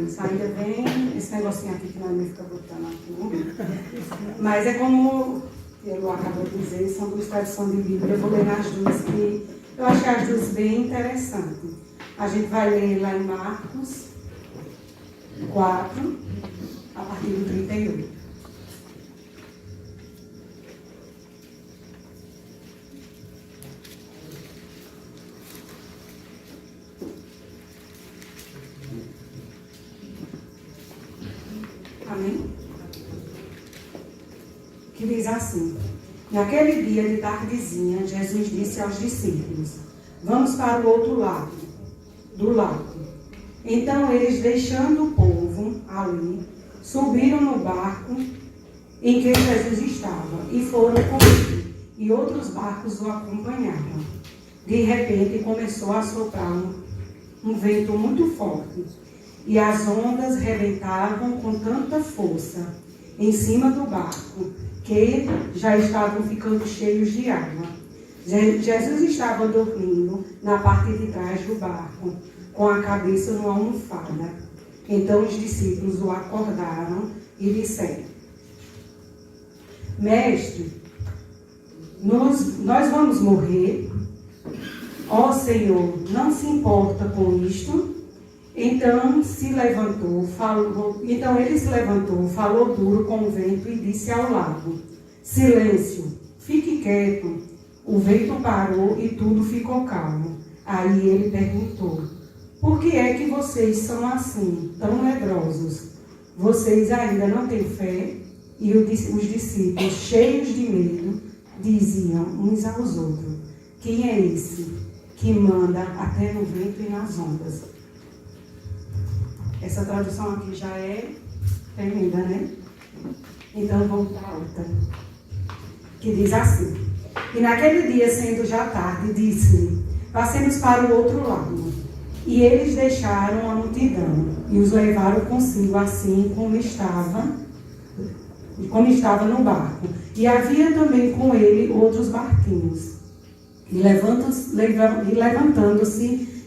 isso. Ainda vem esse negocinho aqui que não fica botando aqui. Mas é como eu acabo de dizer, são duas traduções de Bíblia. Eu vou ler nas duas, que eu acho que as duas bem interessantes. A gente vai ler lá em Marcos 4, a partir do 38. Amém? Que diz assim: naquele dia de tardezinha, Jesus disse aos discípulos: vamos para o outro lado do lago. Então eles, deixando o povo ali, subiram no barco em que Jesus estava e foram com ele, e outros barcos o acompanhavam. De repente começou a soprar um vento muito forte, e as ondas rebentavam com tanta força em cima do barco, que já estavam ficando cheios de água. Jesus estava dormindo na parte de trás do barco, com a cabeça numa almofada. Então os discípulos o acordaram e disseram: Mestre, nós vamos morrer. Ó Senhor, não se importa com isto? Então ele se levantou, falou duro com o vento e disse ao lago: silêncio, fique quieto. O vento parou e tudo ficou calmo. Aí ele perguntou: por que é que vocês são assim, tão medrosos? Vocês ainda não têm fé? E os discípulos, cheios de medo, diziam uns aos outros: quem é esse que manda até no vento e nas ondas? Essa tradução aqui já é tremenda, né? Então vamos para a outra, que diz assim: e naquele dia, sendo já tarde, disse-lhe: passemos para o outro lado. E eles deixaram a multidão e os levaram consigo, assim como estava no barco. E havia também com ele outros barquinhos. E levantando-se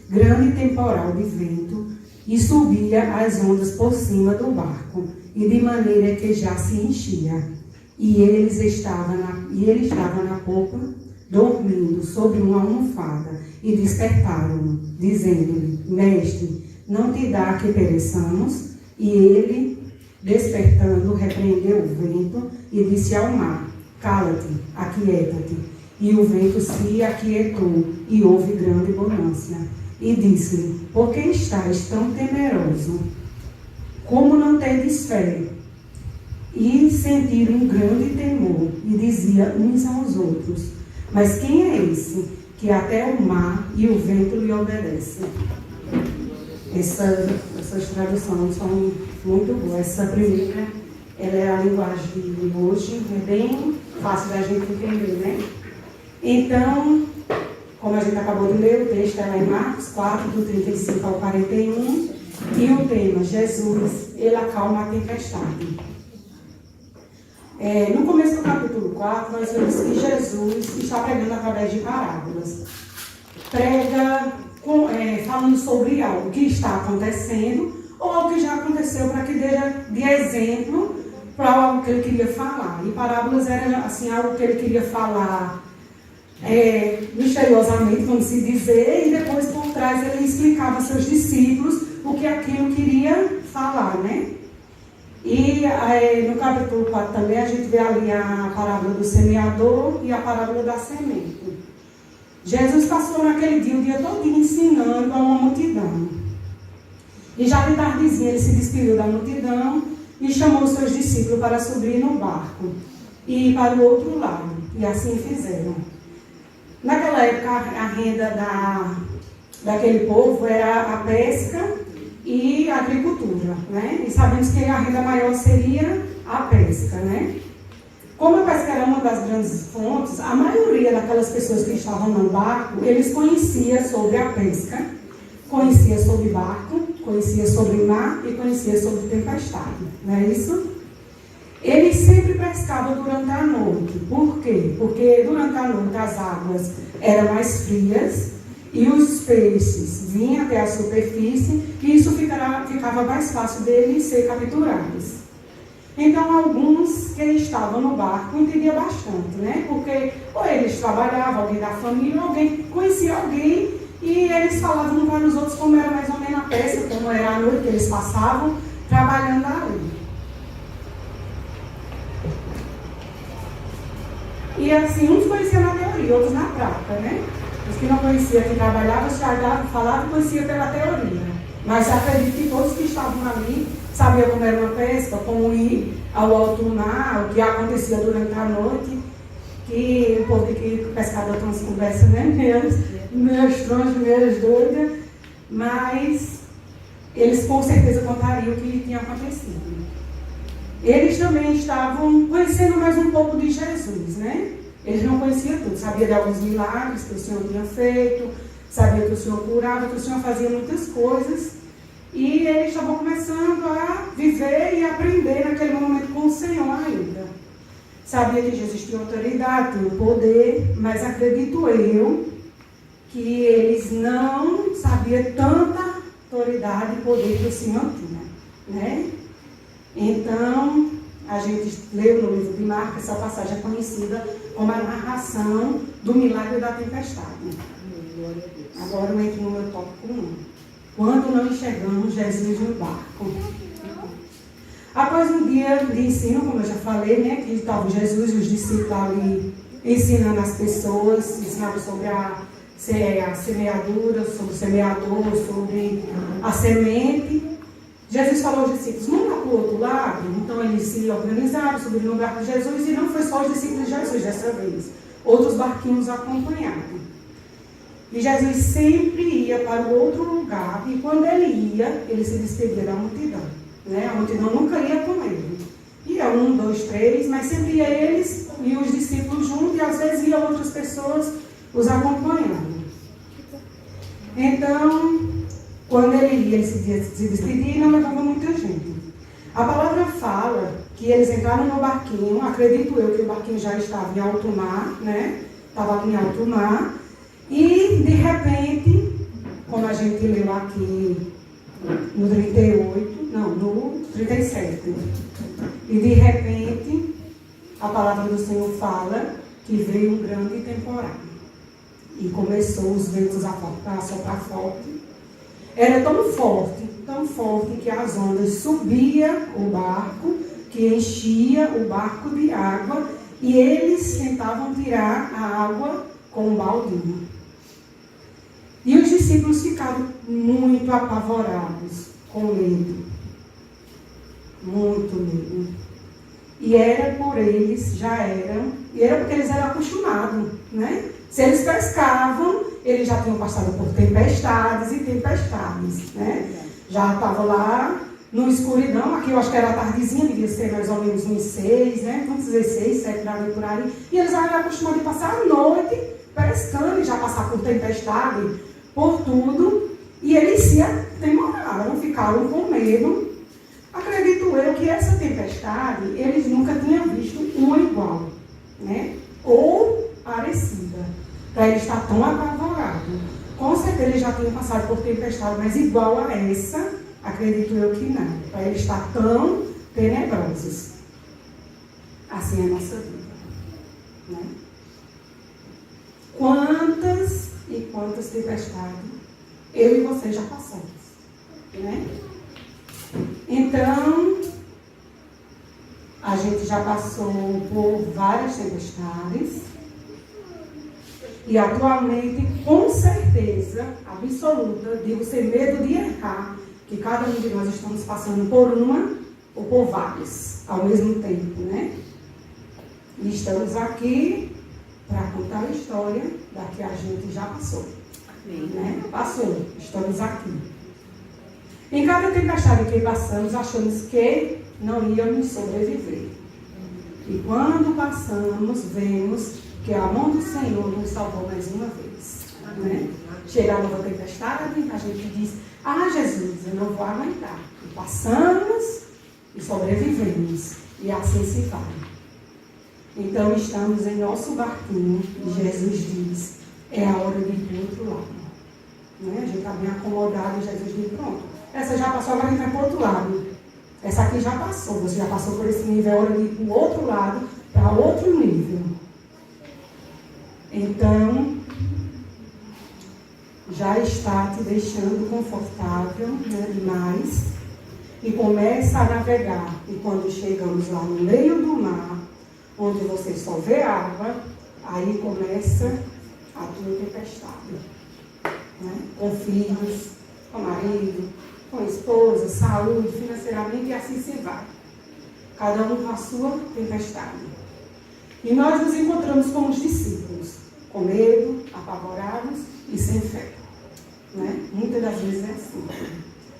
grande temporal de vento, e subia as ondas por cima do barco, e de maneira que já se enchia. E ele estava na popa, dormindo sobre uma almofada, e despertaram-no, dizendo-lhe: Mestre, não te dá que pereçamos? E ele, despertando, repreendeu o vento e disse ao mar: cala-te, aquieta-te. E o vento se aquietou, e houve grande bonança. E disse-lhe: por que estás tão temeroso? Como não tendes fé? E sentiram um grande temor, e dizia uns aos outros: mas quem é esse, que até o mar e o vento lhe obedecem? Essas traduções são muito boas. Essa primeira, ela é a linguagem de hoje, é bem fácil da gente entender, né? Então, como a gente acabou de ler, o texto é lá em Marcos 4, do 35 ao 41, e o tema: Jesus, ele acalma a tempestade. No começo do capítulo 4, nós vemos que Jesus está pregando através de parábolas. Prega falando sobre algo que está acontecendo ou algo que já aconteceu, para que dê de exemplo para algo que ele queria falar. E parábolas era assim, algo que ele queria falar misteriosamente, vamos se dizer, e depois por trás ele explicava aos seus discípulos o que aquilo queria falar, né? E no capítulo 4 também a gente vê ali a parábola do semeador e a parábola da semente. Jesus passou naquele dia, o dia todo ensinando a uma multidão. E já de tardezinha ele se despediu da multidão e chamou os seus discípulos para subir no barco e ir para o outro lado. E assim fizeram. Naquela época a renda daquele povo era a pesca e a agricultura, né? E sabemos que a renda maior seria a pesca, né? Como a pesca era uma das grandes fontes, a maioria daquelas pessoas que estavam no barco, eles conheciam sobre a pesca, conhecia sobre barco, conhecia sobre mar e conhecia sobre tempestade, não é isso? Eles sempre pescavam durante a noite. Por quê? Porque durante a noite as águas eram mais frias e os peixes vinham até a superfície, e isso ficava mais fácil deles ser capturados. Então, alguns que estavam no barco entendiam bastante, né? Porque ou eles trabalhavam, alguém da família, ou alguém conhecia alguém, e eles falavam uns para os outros como era mais ou menos a pesca, como era a noite que eles passavam trabalhando ali. E assim, uns conheciam na teoria, outros na prática, né? Os que não conheciam, que trabalhavam, falavam e conheciam pela teoria. Mas acredito que todos que estavam ali sabiam como era uma pesca, como ir ao alto mar, o que acontecia durante a noite, que o povo que o pescador tem umas conversas, né? Meio estranhas, meio doidas, mas eles com certeza contariam o que tinha acontecido. Eles também estavam conhecendo mais um pouco de Jesus, né? Eles não conheciam tudo, sabiam de alguns milagres que o Senhor tinha feito, sabiam que o Senhor curava, que o Senhor fazia muitas coisas, e eles estavam começando a viver e aprender naquele momento com o Senhor ainda. Sabia que Jesus tinha autoridade, tinha poder, mas acredito eu que eles não sabiam tanta autoridade e poder que o Senhor tinha, né? Então, a gente leu no livro de Marcos, essa passagem é conhecida como a narração do milagre da tempestade. Agora eu entro no meu tópico 1. Quando não enxergamos Jesus no barco. Após um dia de ensino, como eu já falei, né, que estavam Jesus e os discípulos ali ensinando as pessoas, ensinando sobre a semeadura, sobre o semeador, sobre a semente. Jesus falou aos discípulos, vamos lá para o outro lado. Então eles se organizaram, subiram no barco de Jesus, e não foi só os discípulos de Jesus dessa vez. Outros barquinhos acompanharam. E Jesus sempre ia para o outro lugar, e quando ele ia, ele se despedia da multidão. Né? A multidão nunca ia com ele. Ia 1, 2, 3, mas sempre ia eles e os discípulos juntos, e às vezes iam outras pessoas os acompanhando. Então, quando ele ia, ele se despedia e não levava muita gente. A palavra fala que eles entraram no barquinho, acredito eu que o barquinho já estava em alto mar, né? Estava em alto mar, e de repente, como a gente leu aqui no 37, e de repente, a palavra do Senhor fala que veio um grande temporal, e começou os ventos a soprar forte. Era tão forte que as ondas subiam o barco, que enchia o barco de água, e eles tentavam tirar a água com um baldinho. E os discípulos ficaram muito apavorados, com medo. Muito medo. E era por eles, e era porque eles eram acostumados, né? Se eles pescavam, eles já tinham passado por tempestades e tempestades, né? Já estavam lá no escuridão, aqui eu acho que era a tardezinha, devia ser mais ou menos uns 6, né? Vamos dizer 6, 7 da noite por aí. E eles eram acostumados a passar a noite pescando e já passar por tempestade, por tudo. E eles se atemoraram, ficaram com medo. Acredito eu que essa tempestade, eles nunca tinham visto uma igual, né? Ou parecida, para eles estar tão apavorados. Com certeza eles já tinham passado por tempestade, mas igual a essa, acredito eu que não. Para eles estar tão tenebrosos. Assim é a nossa vida, né? Quantas e quantas tempestades eu e você já passamos, né? Então, a gente já passou por várias tempestades e atualmente, com certeza absoluta, digo sem medo de errar, que cada um de nós estamos passando por uma ou por várias ao mesmo tempo, né? E estamos aqui para contar a história da que a gente já passou. Né? Passou, estamos aqui. Em cada tempestade que passamos, achamos que não íamos sobreviver. E quando passamos, vemos que a mão do Senhor nos salvou mais uma vez. Né? Chega a nova tempestade, a gente diz, Jesus, eu não vou aguentar. E passamos e sobrevivemos. E assim se vai. Então estamos em nosso barquinho e Jesus diz, é a hora de ir para o outro lado. Né? A gente está bem acomodado e Jesus diz, pronto, essa já passou, agora a gente vai para o outro lado. Essa aqui já passou, você já passou por esse nível, é hora de ir para o outro lado, para outro nível. Então, já está te deixando confortável, né, demais, e começa a navegar. E quando chegamos lá no meio do mar, onde você só vê água, aí começa a tua tempestade. Né? Com filhos, com marido, com esposa, saúde, financeiramente, e assim se vai. Cada um com a sua tempestade. E nós nos encontramos como os discípulos, com medo, apavorados e sem fé. Né? Muitas das vezes é assim.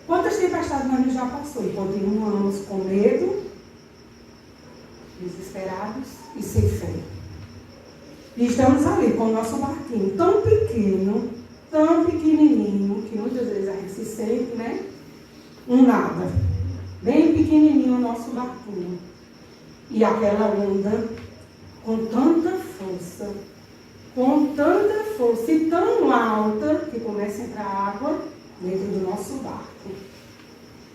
Quantas tempestades nós já passou e continuamos com medo, desesperados e sem fé. E estamos ali com o nosso barquinho tão pequeno, tão pequenininho, que muitas vezes a gente se sente, né? Um nada. Bem pequenininho o nosso barquinho. E aquela onda com tanta força e tão alta que começa a entrar água dentro do nosso barco.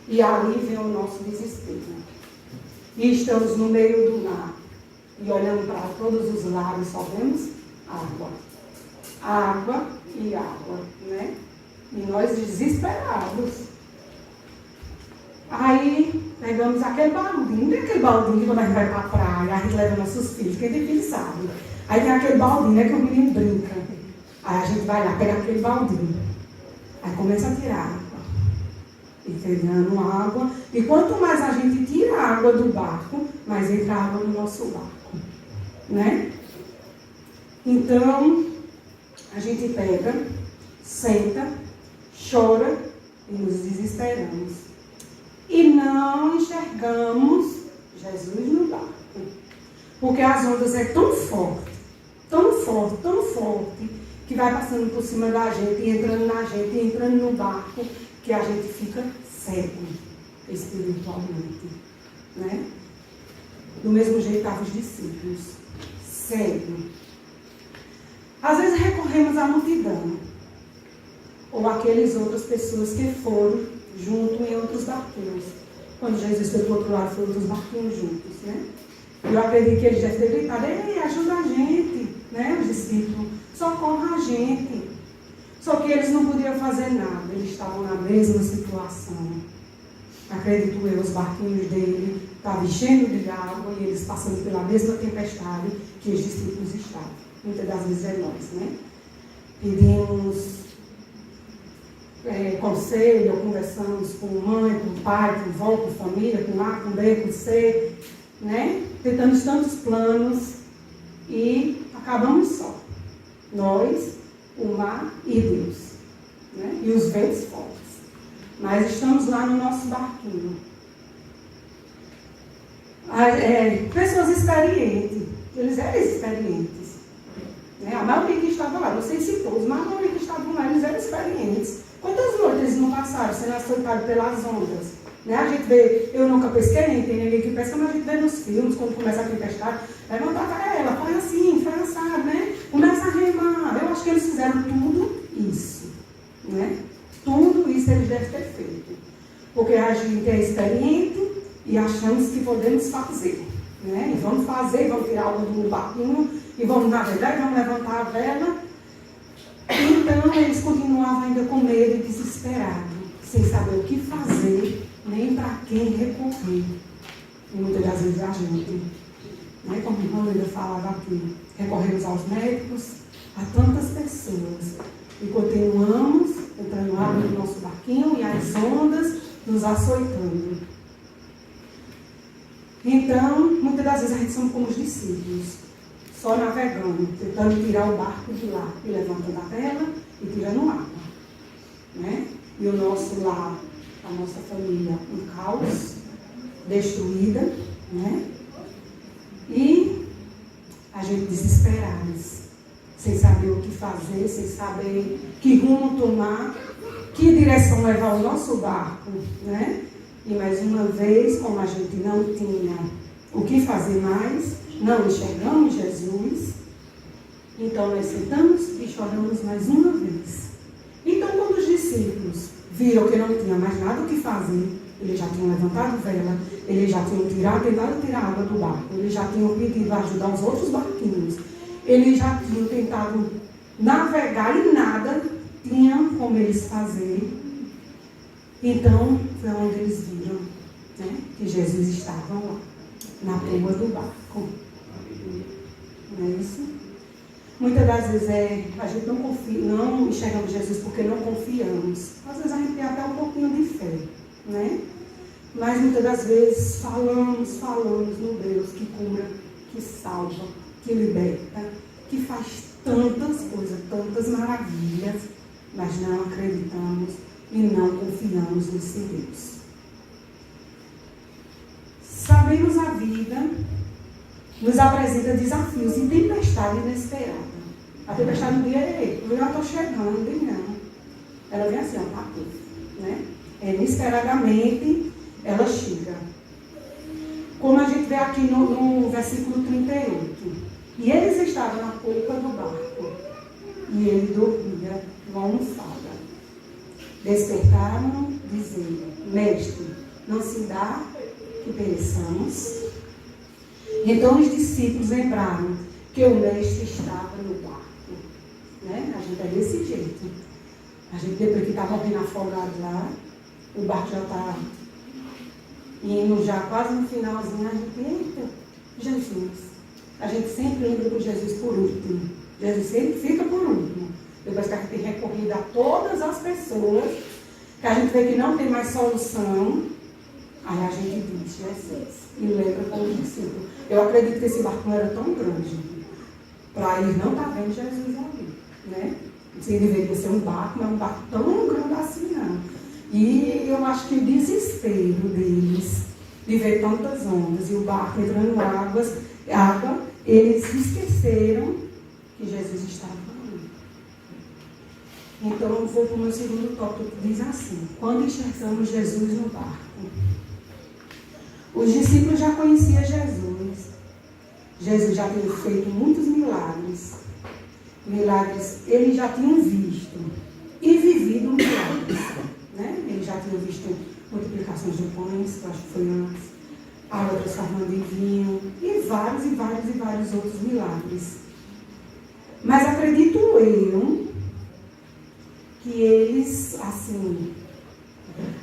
E ali vem o nosso desespero. E estamos no meio do mar. E olhando para todos os lados, só vemos água. Água e água, né? E nós desesperados. Aí pegamos aquele baldinho. Não tem aquele baldinho que quando a gente vai para a praia, a gente leva nossos filhos. Quem tem filho sabe. Aí tem aquele baldinho, né, que o menino brinca. Aí a gente vai lá, pega aquele baldinho. Aí começa a tirar água. E pegando água. E quanto mais a gente tira a água do barco, mais entra água no nosso barco. Né? Então, a gente pega, senta, chora e nos desesperamos. E não enxergamos Jesus no barco. Porque as ondas é tão forte, que vai passando por cima da gente, entrando na gente, entrando no barco, que a gente fica cego espiritualmente. Né? Do mesmo jeito estavam os discípulos, cego. Às vezes recorremos à multidão, ou aquelas outras pessoas que foram junto em outros barquinhos. Quando Jesus foi para o outro lado, foram outros barquinhos juntos, né? Eu acredito que eles devem ter gritado, ei, ajuda a gente, né? Os discípulos, socorra a gente. Só que eles não podiam fazer nada, eles estavam na mesma situação. Acredito eu, os barquinhos dele estavam enchendo de água e eles passando pela mesma tempestade que os discípulos estavam. Muitas das vezes é nós, né? Pedimos conselho, conversamos com mãe, com pai, com vó, com família, com A, com B, com C, né? Tentamos tantos planos e acabamos só. Nós, o mar e Deus, né? E os ventos fortes. Mas estamos lá no nosso barquinho. Pessoas experientes, eles eram experientes. Né? A maioria que estava lá, não sei se todos, mas a maioria que estavam lá, eles eram experientes. Quantas noites eles não passaram sendo açoitados pelas ondas? Né? A gente vê, eu nunca pesquei, nem tem ninguém que pesca, mas a gente vê nos filmes, quando começa a tempestade, levanta a ela, faz assim, faz assado, né? Começa a remar. Eu acho que eles fizeram tudo isso. Né? Tudo isso eles devem ter feito. Porque a gente é experiente e achamos que podemos fazer. Né? E vamos fazer, vamos tirar água do barquinho, e vamos navegar, e vamos levantar a vela. Então, eles continuavam ainda com medo e desesperados, sem saber o que fazer, nem para quem recorrer. E muitas das vezes a gente, né, como a irmã Lida falava aqui, recorremos aos médicos, a tantas pessoas. E continuamos entrando água no nosso barquinho e as ondas nos açoitando. Então, muitas das vezes a gente somos como os discípulos. Só navegando, tentando tirar o barco de lá, e levantando a vela e tirando água. Né? E o nosso lar, a nossa família, um caos, destruída, né? E a gente desesperados, sem saber o que fazer, sem saber que rumo tomar, que direção levar o nosso barco, né? E mais uma vez, como a gente não tinha o que fazer mais, não enxergamos Jesus, então nós sentamos e choramos mais uma vez. Então, quando discípulos viram que não tinha mais nada o que fazer, eles já tinham levantado vela, eles já tinham tentado tirar a água do barco, eles já tinham pedido ajuda aos outros barquinhos, eles já tinham tentado navegar e nada tinham como eles fazer. Então, foi onde eles viram, né, que Jesus estava lá, na proa do barco. Não é isso? Muitas das vezes a gente não confia, não enxergamos Jesus porque não confiamos. Às vezes a gente tem até um pouquinho de fé, né? Mas muitas das vezes falamos no Deus que cura, que salva, que liberta, que faz tantas coisas, tantas maravilhas, mas não acreditamos e não confiamos nesse Deus. Sabemos a vida nos apresenta desafios e tempestade inesperada. A tempestade não é, eu já estou chegando, bem não. Ela vem assim, ó, bateu, né? Inesperadamente, ela chega. Como a gente vê aqui no versículo 38. E eles estavam na polpa do barco, e ele dormia numa almofada. Despertaram, dizendo: Mestre, não se dá que pereçamos? Então os discípulos lembraram que o mestre estava no barco. Né? A gente é desse jeito. A gente, depois que está morrendo afogado lá, o barco já está indo já quase no finalzinho, a gente, eita, Jesus. A gente sempre lembra por Jesus por último. Jesus sempre fica por último. Depois que a gente tem recorrido a todas as pessoas, que a gente vê que não tem mais solução, aí a gente diz, Jesus. E lembra como discípulo. Eu acredito que esse barco não era tão grande para eles não estar vendo Jesus ali, né? Se deveria ser um barco, mas um barco tão grande assim não. E eu acho que o desespero deles de ver tantas ondas e o barco entrando em água, eles esqueceram que Jesus estava ali. Então eu vou para o meu segundo tópico, que diz assim: quando enxergamos Jesus no barco. Os discípulos já conheciam Jesus. Jesus já tinha feito muitos milagres. Milagres eles já tinham visto e vivido milagres. Né? Eles já tinham visto multiplicações de pães, que eu acho que foi antes, água transformando em vinho, e vários outros milagres. Mas acredito eu que eles, assim,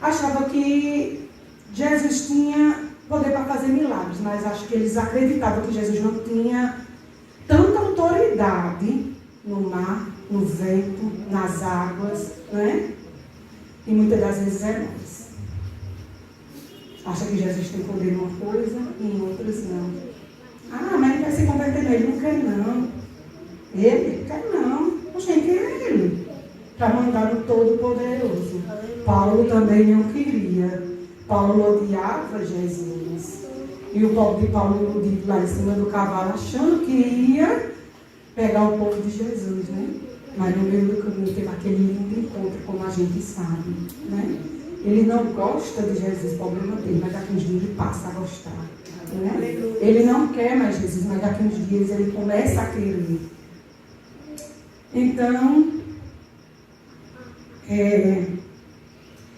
achavam que Jesus tinha poder para fazer milagres, mas acho que eles acreditavam que Jesus não tinha tanta autoridade no mar, no vento, nas águas, né? E muitas das vezes é nós. Acha que Jesus tem poder em uma coisa e em outras não. Ah, mas ele vai se converter nele. Ele não quer não. Ele quer não. Poxa, quem é ele? Para mandar no Todo-Poderoso. Paulo também não queria. Paulo odiava Jesus. E o pobre de Paulo iludido lá em cima do cavalo, achando que ia pegar o povo de Jesus, né? Mas no meio do caminho teve aquele lindo encontro, como a gente sabe, né? Ele não gosta de Jesus, problema dele, mas daqui uns dias ele passa a gostar. Né? Ele não quer mais Jesus, mas daqui uns dias ele começa a querer. Então,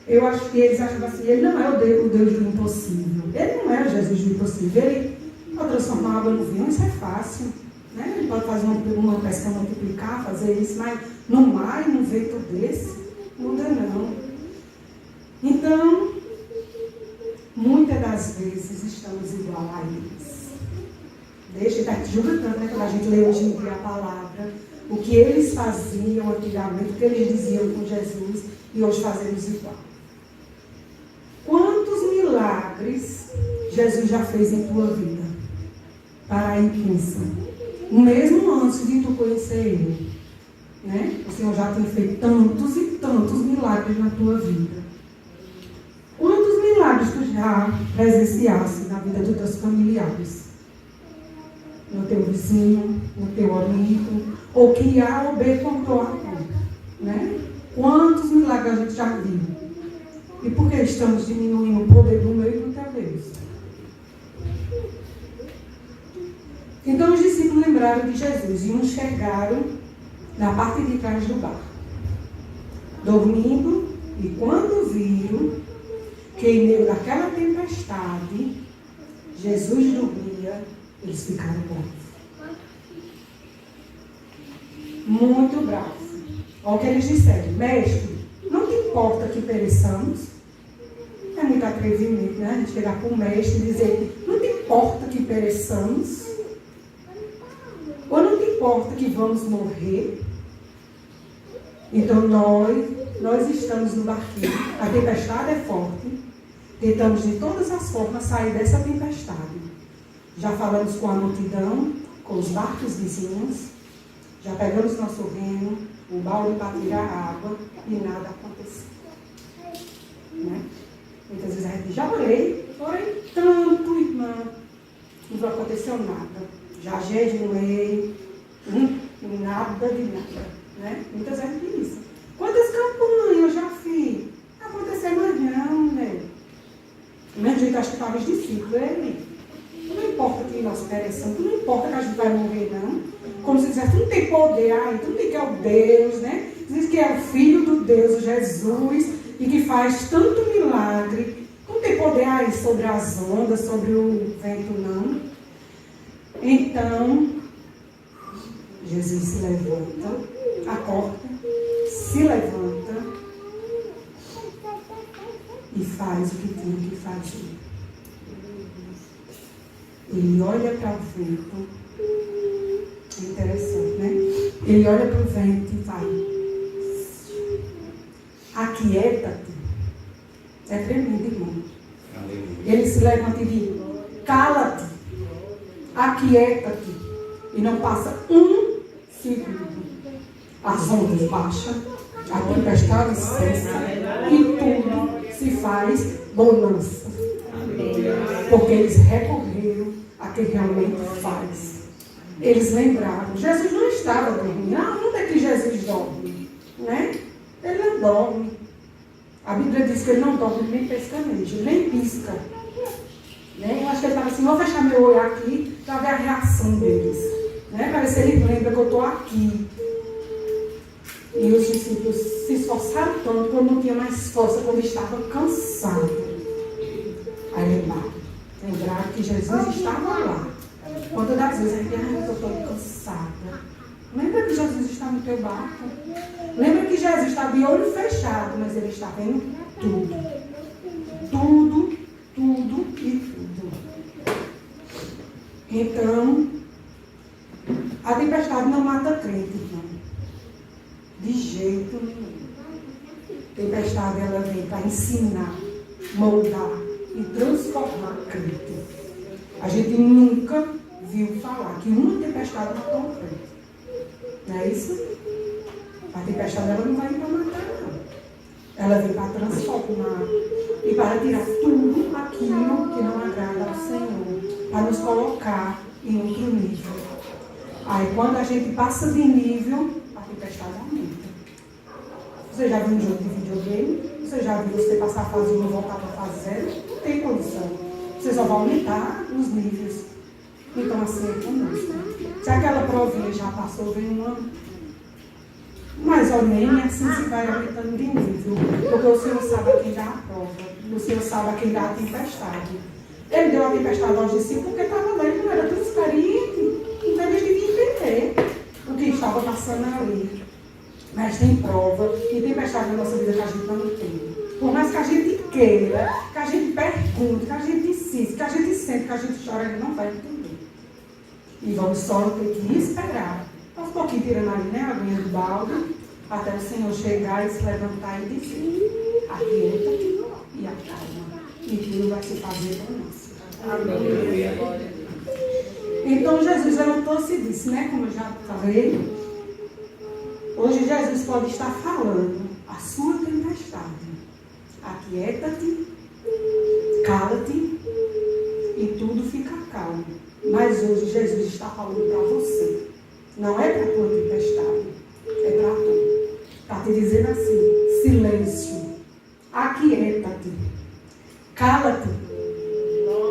eu acho que eles achavam assim, ele não é o Deus do impossível. Ele não é o Jesus do impossível. Ele pode transformar água no vinho, isso é fácil. Né? Ele pode fazer uma pesca multiplicar, fazer isso, mas no mar e num vento desse, não dá não. Então, muitas das vezes estamos igual a eles. Deixa estar julgando tanto, né? Quando a gente lê hoje em dia a palavra, o que eles faziam antigamente, o que eles diziam com Jesus, e hoje fazemos igual. Quantos milagres Jesus já fez em tua vida? Para aí, pensa. Mesmo antes de tu conhecer Ele, né? O Senhor já tem feito tantos e tantos milagres na tua vida. Quantos milagres tu já presenciaste na vida dos teus familiares? No teu vizinho, no teu amigo, ou que A ou B comprou a conta, né? Quantos milagres a gente já viu? E por que estamos diminuindo o poder do meu e do teu Deus? Então os discípulos lembraram de Jesus e uns chegaram na parte de trás do barco. dormindo, e quando viram que em meio daquela tempestade, Jesus dormia, eles ficaram bravos. Muito bravos. Olha o que eles disseram: mestre, não te importa que pereçamos? É muito atrevimento, né? A gente chegar para o mestre e dizer: não te importa que pereçamos? Ou não te importa que vamos morrer? Então nós estamos no barquinho, a tempestade é forte, tentamos de todas as formas sair dessa tempestade. Já falamos com a multidão, com os barcos vizinhos, já pegamos nosso remo, o balde para tirar água e nada aconteceu. Né? Muitas vezes a gente já orei tanto, irmã, não aconteceu nada. Já jejuei, nada de nada. Né? Muitas vezes isso. Quantas campanhas eu já fiz? Não aconteceu mais não, né? Do mesmo jeito, acho que estava os discípulos, não importa que nós pereçamos, não importa que a gente vai morrer, não. Como se dissesse, tu não tem poder, tu não tem que é o Deus, né? Diz que é o Filho do Deus, Jesus, e que faz tanto milagre. Não tem poder aí sobre as ondas, sobre o vento, não. Então, Jesus se levanta, acorda, se levanta e faz o que tinha que fazer. Ele olha para o vento, é interessante, né? Ele olha para o vento e vai: aquieta-te. É tremendo, irmão. Ele se levanta e diz: cala-te, aquieta-te. E não passa um segundo. As ondas baixam, a tempestade cessa e tudo se faz bonança. Porque eles recorreram a quem realmente faz. Eles lembraram. Jesus não estava dormindo. Onde é que Jesus dorme? Né? Ele não dorme. A Bíblia diz que ele não dorme nem pescaneja, nem pisca. Né? Eu acho que ele estava assim: vou fechar meu olho aqui para ver a reação deles. Né? Para ver se ele lembra que eu estou aqui. E os discípulos se esforçaram tanto quando não tinha mais força, quando estavam cansados. Aí lembraram que Jesus estava lá. Quantas das vezes a gente diz: eu estou cansada. Lembra que Jesus está no teu barco? Lembra que Jesus está de olho fechado, mas ele está vendo tudo. Tudo, tudo e tudo. Então, a tempestade não mata crente, irmão. De jeito nenhum. Tempestade, ela vem para ensinar, moldar e transformar crente. A gente nunca viu falar que uma tempestade matou um crente. Não é isso? A tempestade, ela não vai vir para matar, não. Ela vem para transformar e para tirar tudo aquilo que não agrada ao Senhor, para nos colocar em outro nível. Aí, quando a gente passa de nível, a tempestade aumenta. Você já viu um jogo de videogame? Você já viu você passar a fase 1 e voltar para a fase 0? Não tem condição. Você só vai aumentar os níveis. Então, assim é conosco. Se aquela provinha já passou, vem uma mais ou menos, assim se vai aumentando de nível. Porque o Senhor sabe a quem dá a prova. O Senhor sabe a quem dá a tempestade. Ele deu a tempestade aos discípulos porque estava lá, ele não era tão experiente. Então eles deviam entender o que estava passando ali. Mas tem prova e tempestade na nossa vida que a gente não entende. Por mais que a gente queira, que a gente pergunte, que a gente insiste, que a gente sente, que a gente chora, ele não vai entender. E vamos só ter que esperar. Aos pouquinhos tirando ali, né, a aguinha do balde, até o Senhor chegar e se levantar e dizer: aquieta-te e acalma. E tudo vai se fazer por nós. Amém. Então Jesus levantou-se e disse, né, como eu já falei, hoje Jesus pode estar falando a sua tempestade. Aquieta-te, cala-te e tudo fica calmo. Mas hoje Jesus está falando para você. Não é para a tua tempestade, é para tu. Está te dizendo assim: silêncio, aquieta-te, cala-te.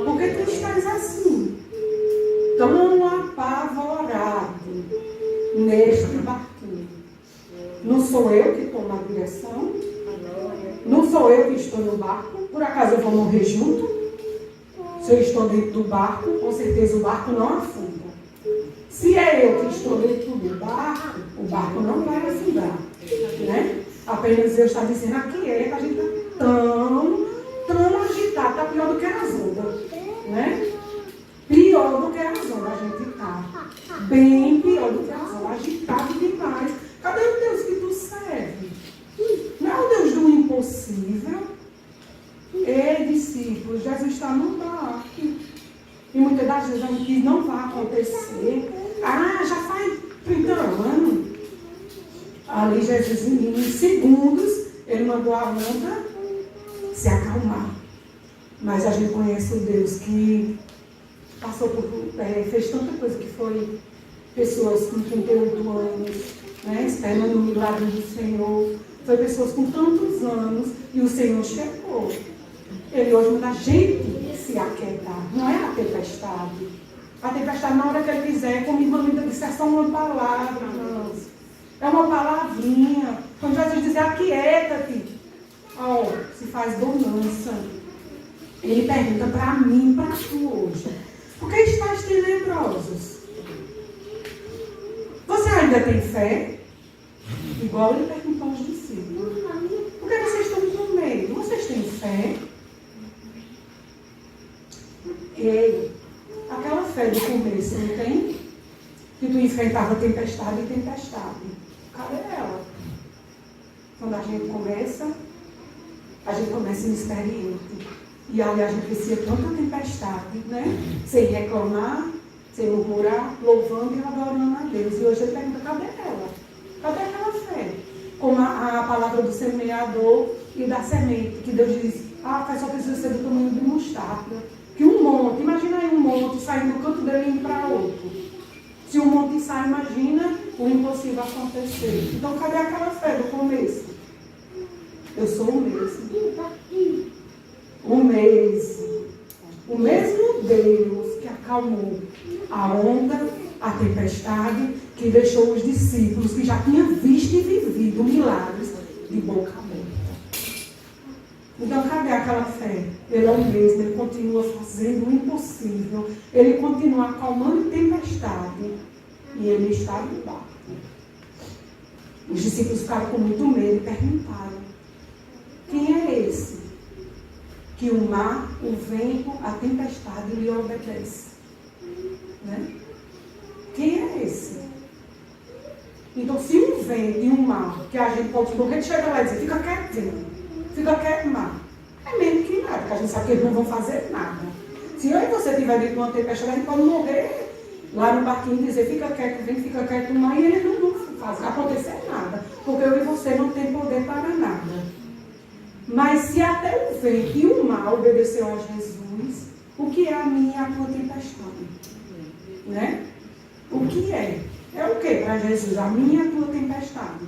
Por que tu estás assim, tão apavorado neste barquinho? Não sou eu que estou na direção. Não sou eu que estou no barco. Por acaso eu vou morrer junto? Se eu estou dentro do barco, com certeza o barco não afunda. Se é eu que estou dentro do barco, o barco não vai afundar. Né? Apenas Deus está dizendo aqui é que a gente está tão agitado, está pior do que as ondas. Né? Pior do que as ondas a gente está. Bem pior do que as ondas. Agitado demais. Cadê o Deus que tu serve? Não é o Deus do impossível. Ei, discípulos, Jesus está no barco. E muitas das vezes a gente diz, não vai acontecer. Ah, já faz 30 anos. Ali Jesus, em segundos, ele mandou a onda se acalmar. Mas a gente conhece o Deus que passou por, fez tanta coisa, que foi pessoas com 38 anos, né, esperando o milagre do Senhor. Foi pessoas com tantos anos e o Senhor chegou. Ele hoje manda a gente se aquietar, não é a tempestade. A tempestade, na hora que ele quiser, como irmã Linda disse, é só uma palavra, irmãos. É uma palavrinha. Quando Jesus dizer, aquieta-te, se faz bonança. Ele pergunta para mim, para tu hoje, por que estáis tenebrosos? Você ainda tem fé? Igual ele perguntou aos discípulos. Por que vocês estão com medo? Vocês têm fé? Ei, aquela fé do começo, não tem? Que tu enfrentava tempestade e tempestade. Cadê ela? Quando a gente começa inexperiente. E ali a gente vencia tanta tempestade, né? Sem reclamar, sem murmurar, louvando e adorando a Deus. E hoje ele pergunta, cadê ela? Cadê aquela fé? Como a palavra do semeador e da semente, que Deus diz, faz só precisa ser do tamanho de mostarda. Que um monte, imagina aí um monte saindo do canto dele e indo para outro. Se um monte sai, imagina o impossível acontecer. Então, cadê aquela fé do começo? Eu sou o mesmo. O mesmo Deus que acalmou a onda, a tempestade, que deixou os discípulos que já tinham visto e vivido milagres de boca aberta. Então, cadê aquela fé? Ele é o mesmo, ele continua fazendo o impossível, ele continua acalmando a tempestade e ele está no barco. Os discípulos ficaram com muito medo e perguntaram, quem é esse? Que o mar, o vento, a tempestade lhe obedece. Né? Quem é esse? Então, se um vento e um mar, que a gente pode morrer, chega lá e dizer, fica quietinho, fica quieto, mar. É mesmo que nada, porque a gente sabe que eles não vão fazer nada. Se eu e você estiver dentro de uma tempestade, a gente pode morrer lá no barquinho e dizer, fica quieto, vento, fica quieto, mar, e eles não vão acontecer nada, porque eu e você não tem poder para nada. Mas se até o vento e o mar obedeceu a Jesus, o que é a minha e a tua tempestade? Né? O que é? É o que para Jesus? A minha e a tua tempestade.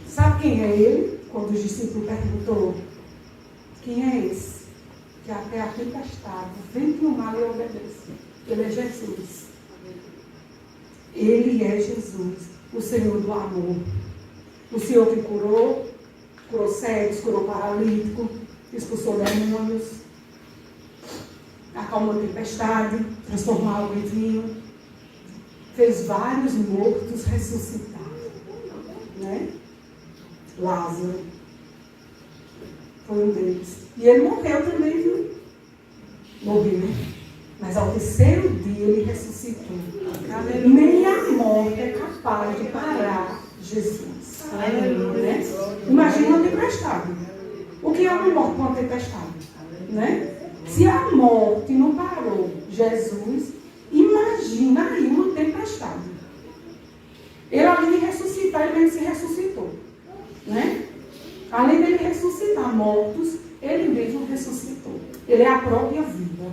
Sabe quem é ele? Quando os discípulos perguntou, quem é esse? Que até a tempestade, o vento e o mar lhe obedecem. Ele é Jesus. Ele é Jesus, o Senhor do amor. O Senhor que curou cegos, curou paralítico, expulsou demônios, acalmou a tempestade, transformou água em vinho, fez vários mortos ressuscitar. Né? Lázaro foi um deles. E ele morreu também, viu? Morreu. Mas ao terceiro dia ele ressuscitou. Nem a morte é capaz de parar Jesus. Né? Imagina uma tempestade. O que é uma morte com uma tempestade? Né? Se a morte não parou Jesus, imagina aí uma tempestade. Ele, além de ressuscitar, ele mesmo se ressuscitou. Né? Além dele ressuscitar mortos, ele mesmo ressuscitou. Ele é a própria vida.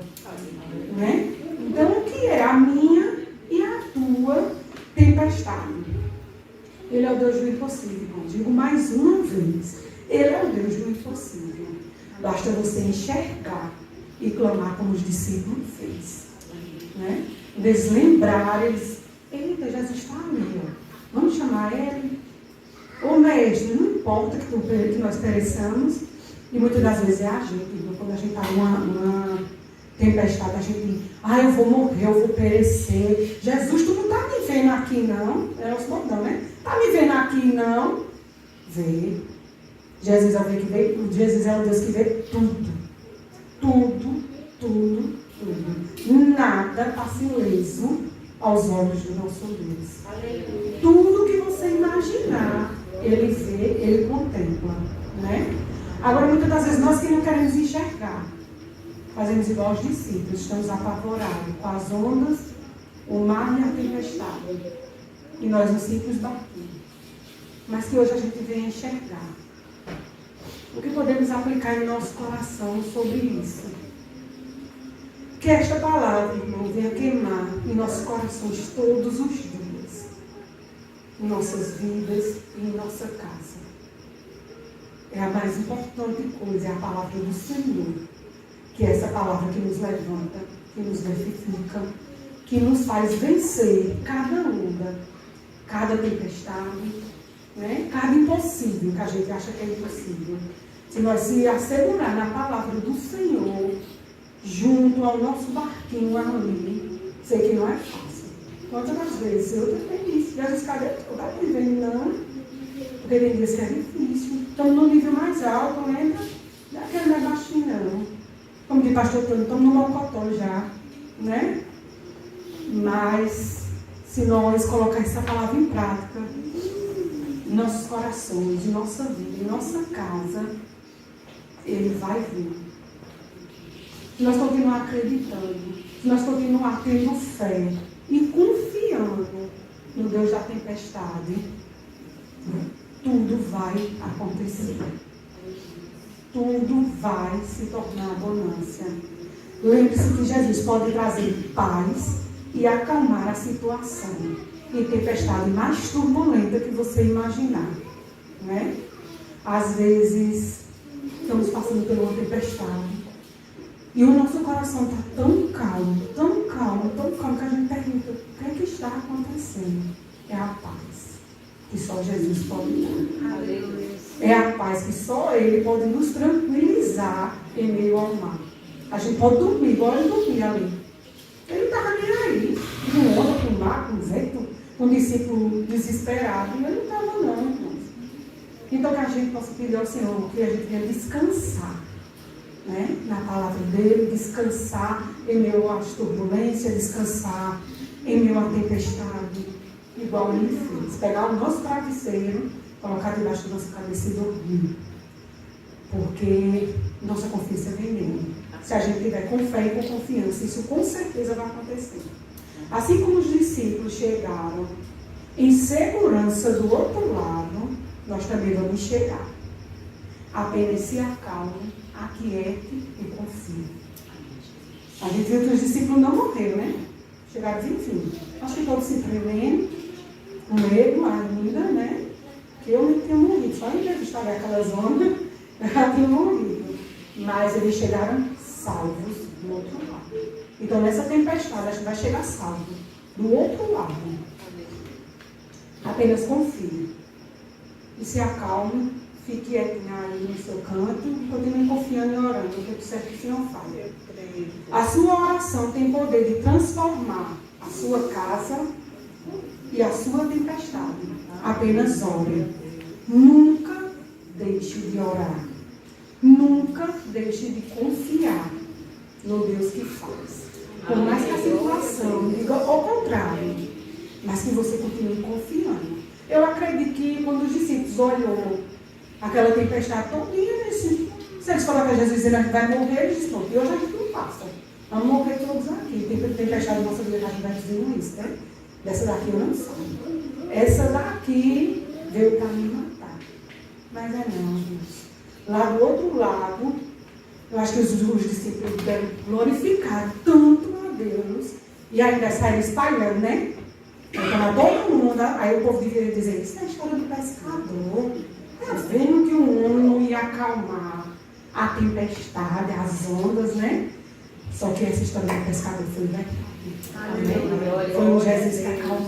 Né? Então, o que é a minha e a tua tempestade? Ele é o Deus do impossível. Digo mais uma vez. Ele é o Deus do impossível. Basta você enxergar e clamar como os discípulos fez. Né? Eles lembrarem, eita, Jesus está ali. Ó. Vamos chamar ele. Ô mestre, não importa que nós pereçamos, e muitas das vezes é a gente, viu? Quando a gente está numa tempestade, a gente, eu vou morrer, eu vou perecer. Jesus, tu não está me vendo aqui não? É os bordão, né? Está me vendo aqui não? Vê. Jesus é o Deus que vê tudo. Tudo, tudo, tudo. Nada passa ileso aos olhos do nosso Deus. Aleluia. Tudo que você imaginar, Ele vê, Ele contempla. Né? Agora, muitas das vezes, nós que não queremos enxergar, fazemos igual aos discípulos, estamos apavorados com as ondas, o mar e a tempestade. E nós nos simples barquinhos. Mas que hoje a gente venha enxergar. O que podemos aplicar em nosso coração sobre isso? Que esta palavra, irmão, venha queimar em nossos corações todos os dias. Em nossas vidas e em nossa casa. É a mais importante coisa, é a palavra do Senhor. Que é essa palavra que nos levanta, que nos verifica, que nos faz vencer cada onda, cada tempestade, né? Cada impossível que a gente acha que é impossível. Se nós se assegurar na palavra do Senhor, junto ao nosso barquinho ali, sei que não é fácil. Quantas das vezes eu também disse, Jesus, cadê? Eu estava vivendo, não, porque tem dias que é difícil. Estamos no nível mais alto, lembra? Daquele não é baixinho, não. Como diz pastor Antônio, estamos no mocotó já, né? Mas, se nós colocar essa palavra em prática, em nossos corações, em nossa vida, em nossa casa, Ele vai vir. Se nós continuar acreditando, se nós continuar tendo fé e confiando no Deus da tempestade, tudo vai acontecer. Tudo vai se tornar abundância. Lembre-se que Jesus pode trazer paz e acalmar a situação em tempestade mais turbulenta que você imaginar. Né? Às vezes, estamos passando por uma tempestade e o nosso coração está tão calmo, tão calmo, tão calmo, que a gente pergunta, o que é que está acontecendo? É a paz que só Jesus pode dar. Aleluia. É a paz que só Ele pode nos tranquilizar em meio ao mar. A gente pode dormir, igual Ele dormia ali. Ele não estava nem aí. Com onda, com mar, com vento, com um discípulo desesperado. E Ele não estava não, irmãos. Então que a gente possa pedir ao Senhor que a gente venha descansar, né? Na palavra dEle, descansar em meio às turbulências, descansar em meio à tempestade, igual Ele fez. Pegar o nosso travesseiro, colocar debaixo da nossa cabeça e dormir. Porque nossa confiança vem nele. Se a gente tiver com fé e com confiança, isso com certeza vai acontecer. Assim como os discípulos chegaram em segurança do outro lado, nós também vamos chegar. Apenas se acalme, aquiete e confie. A gente viu que os discípulos não morreram, né? Chegaram enfim. Acho que todos se tremendo, com medo ainda, né? Que eu nem tinha morrido. Só em entrevistar aquela zona, eu já tinha morrido. Mas eles chegaram salvos do outro lado. Então, nessa tempestade, a gente vai chegar salvo do outro lado. Apenas confie. E se acalme, fique quietinho aí no seu canto e continue confiando e orando, porque tu certo que isso não falha. A sua oração tem poder de transformar a sua casa e a sua tempestade. Apenas ore. Nunca deixe de orar. Nunca deixe de confiar no Deus que faz. Por mais que a situação diga ao contrário, mas que você continue confiando. Eu acredito que quando os discípulos olhou aquela tempestade todinha, se eles falaram que Jesus ele vai morrer, eles disseram, e hoje a gente não passa. Vamos morrer todos aqui. Tem tempestade na nossa vida, a gente vai dizendo isso, né? Dessa daqui eu não sei. Essa daqui veio para me matar. Mas é não, gente. Lá do outro lado, eu acho que os discípulos glorificaram tanto a Deus. E ainda saíram espalhando, né? Então, todo mundo, aí o povo deveria dizer, isso é a história do pescador. Tá vendo que o homem não ia acalmar a tempestade, as ondas, né? Só que essa história do pescador foi verdade. Foi o Jesus que acalmou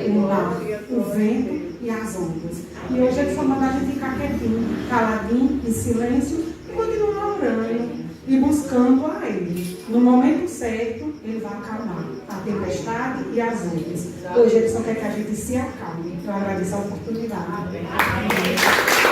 o mar, o vento e as ondas. E hoje ele só manda a gente ficar quietinho, caladinho, em silêncio, e continuar orando e buscando a Ele. No momento certo, Ele vai acalmar a tempestade e as ondas. Hoje ele só quer que a gente se acalme. Eu agradeço a oportunidade. Amém.